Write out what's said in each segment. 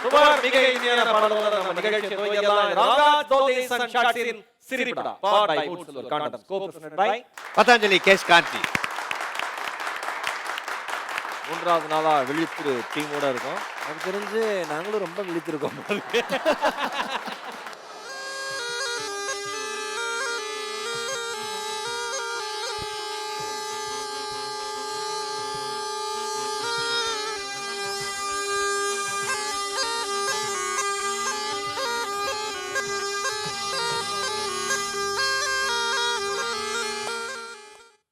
சுமார் மிக இனிமையான பாடல்களோட நம்ம நிகழ்ச்சியை துவங்கலாம். ராகாத் தோதேஸ் அண்ட் ஷாட்ஸின் சிரிப்படா பவர் பை மூட் சில்வர் கான்டெம்ட் கோ-பிரசிடென்ட் பை பதஞ்சலி கேஷ் காந்தி. மூன்றாவது நாளா விழித்திரு டீமோட இருக்கும். எனக்கு தெரிஞ்சு நாங்களும் ரொம்ப விழித்திருக்கோம்.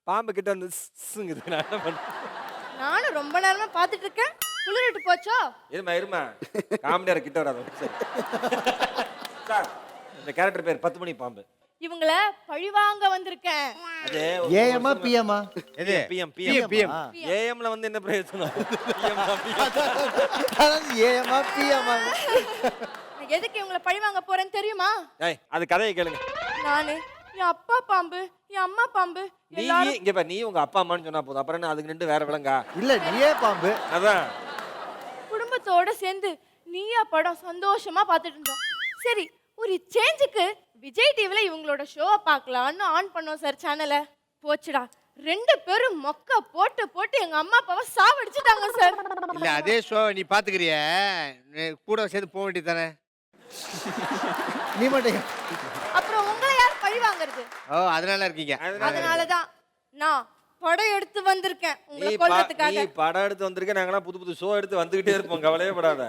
பாம்பு கிட்ட வந்து ஸ்ங்குது. நான் என்ன பண்றேன்? நானும் ரொம்ப நேரமா பாத்துட்டு இருக்கேன். குளிரிட்டு போச்சோ? இருமா காமெடியார கிட்ட வராத. சரி சார், இந்த கேரக்டர் பேர் 10 மணி பாம்பு. இவங்கள பழிவாங்க வந்திருக்கேன். அது ஏஎம்மா பிஎம்மா? எது? PM PM. ஏஎம்ல வந்து என்ன பிரயோஜனம்? பிஎம் அதாவது ஏஎம்மா பிஎம்மா? நான் எதுக்கு இவங்கள பழிவாங்க போறேன்னு தெரியுமா? ஏய், அது கதையை கேளுங்க. நானு என் அப்பா பாம்பு, என் அம்மா பாம்பு, நீ எல்லாரும் இங்க பாரு, நீ உங்க அப்பா அம்மான்னு சொன்னா போதும். அப்புறம் என்ன அதுக்கு ரெண்டு வேற விலங்கா? இல்ல நீயே பாம்பு. அதான் குடும்பத்தோட சேர்ந்து நீயா படம் சந்தோஷமா பார்த்துட்டு இருந்தோம். சரி, ஒரு சேஞ்சுக்கு விஜய் டிவில இவங்களோட ஷோவை பார்க்கலான்னு ஆன் பண்ணோம் சார் சேனலை. போச்சுடா, 2 பேரும் மொக்க போட்டு போட்டு எங்க அம்மா அப்பாவை சாவடிச்சுட்டாங்க சார். இல்ல அதே ஷோ நீ பாத்துக்கிறிய, கூட சேர்ந்து போக வேண்டியது தானே. நீ மட்டும் அப்புறம் உங்களை யார் பழி வாங்குறது? ஓ அதனால இருக்கீங்க. அதனாலதான் நான் படம் எடுத்து வந்திருக்கேன் உங்களை நீ கொல்றதுக்காக. படம் எடுத்து வந்திருக்க. நாங்களாம் புது புது ஷோ எடுத்து வந்துகிட்டே இருப்போம். கவலையே படாத.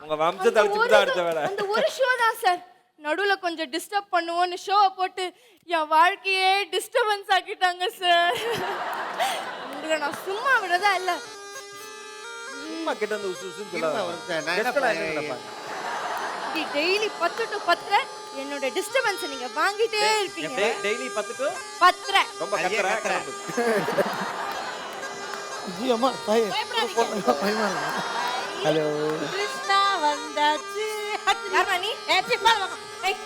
உங்க வம்சத்தை அழிச்சுட்டு தான் அடுத்த வேலை. அந்த ஒரு ஷோ தான் சார். நடுவுல கொஞ்சம் டிஸ்டர்ப் பண்ணுவோன்னு ஷோவை போட்டு என் வாழ்க்கையே டிஸ்டர்பன்ஸ் ஆக்கிட்டாங்க சார். உங்களை நான் சும்மா விடதா இல்ல. சும்மா கிட்ட வந்து உசுன்னு சொல்லாத. நான் என்ன நினைப்பாங்க? டெய்லி 10 to 10 என்னோட டிஸ்டர்பன்ஸ் நீங்க வாங்கிட்டே இருப்பீங்க. டெய்லி 10 to 10 ரொம்ப கத்துற. ஜியம்மா பை ஹலோ கிருஷ்ணா வந்தாச்சு. யாரா நீ? ஏச்சி பாரு. ஏய்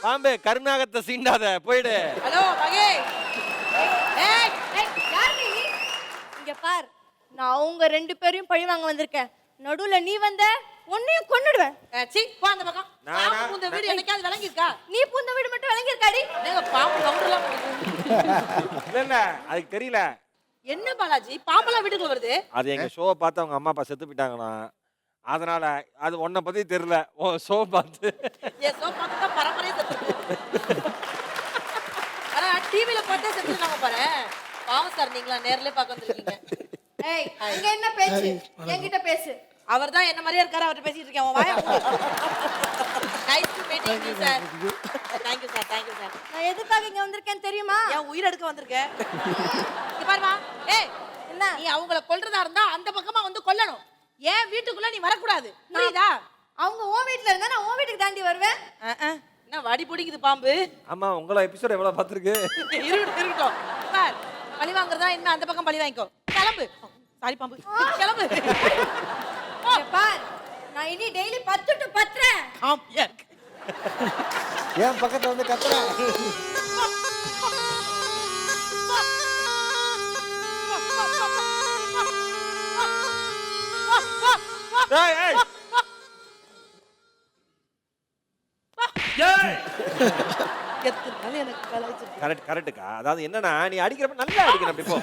பாம்பே, கருநாகத்தை சீண்டாத, போய்டு. ஹலோ மகே. ஏய் யார் நீ? இங்க பார், நான் அவங்க 2 பேரையும் பழி வாங்க வந்திருக்கேன். நடுவுல நீ வந்த உன்னையும் கொன்னுடுவேன். சீ போ அந்த பக்கம். பாம்பு பூந்த வீடு என்னைக்காவது விளங்கி இருக்கா? நீ பூந்த வீடு மட்டும் விளங்கி இருக்காடி. நீங்க பாம்பு கவுண்டர்லாம் இல்ல அதுக்கு தெரியல. என்ன பாலாஜி, பாம்பெல்லாம் வீட்டுக்குள்ள வருது? அது எங்க ஷோவை பார்த்து அவங்க அம்மா அப்பா செத்து போயிட்டாங்கண்ணா. அதனால அது உன்னை பத்தி தெரியல. ஓ ஷோ பார்த்து ஏ சோ பார்த்தா பரம்பரையே செத்து. ஆனா டிவில பார்த்தே செத்து நாம பாரு. பாவம் சார், நீங்களா நேர்லயே பார்க்க வந்திருக்கீங்க. ஏய் அங்க என்ன பேச்சு? என்கிட்ட பேசு. அவர்தான் என்ன மாதிரியே இருக்காரு, அவர்ட்ட பேசிட்டு இருக்கேன். உன் வாயை மூடு. Nice to meet you sir. Thank you sir, thank you sir. நான் எதுக்காக இங்க வந்திருக்கேன் தெரியுமா? ஏன் உயிர் எடுக்க வந்திருக்க? இங்க பாருமா. ஏய் என்ன? நீ அவங்கள கொல்றதா இருந்தா அந்த பக்கமா வந்து கொல்லணும். ஏன் வீட்டுக்குள்ள நீ வரக்கூடாது, புரியுதா? அவங்க உன் வீட்ல இருந்தா நான் உன் வீட்டுக்கு தாண்டி வருவேன். என்ன வடி பிடிக்குது பாம்பு? ஆமா, உங்கள எபிசோட் எவ்வளவு பார்த்திருக்கு? இருக்கட்டும். பார், பழி வாங்குறதா என்ன அந்த பக்கம் பழி வாங்கிக்கோ. கிளம்பு. சாரி பாம்பு, கிளம்பு. இங்க பார், நான் இனி டெய்லி 10 to 10 காம்பியா இருக்கு. ஏன் பக்கத்துல வந்து கத்துறேன்? ஏய் ஏய் ஏய் எத்தனை நாள் எனக்கு கலாய்ச்சிருக்கு. கரெக்ட்டுக்கா. அதாவது என்னன்னா, நீ அடிக்கிறப்ப நல்லா அடிக்கணும். அப்படி போ,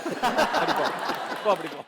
அப்படி போ, அப்படி போ.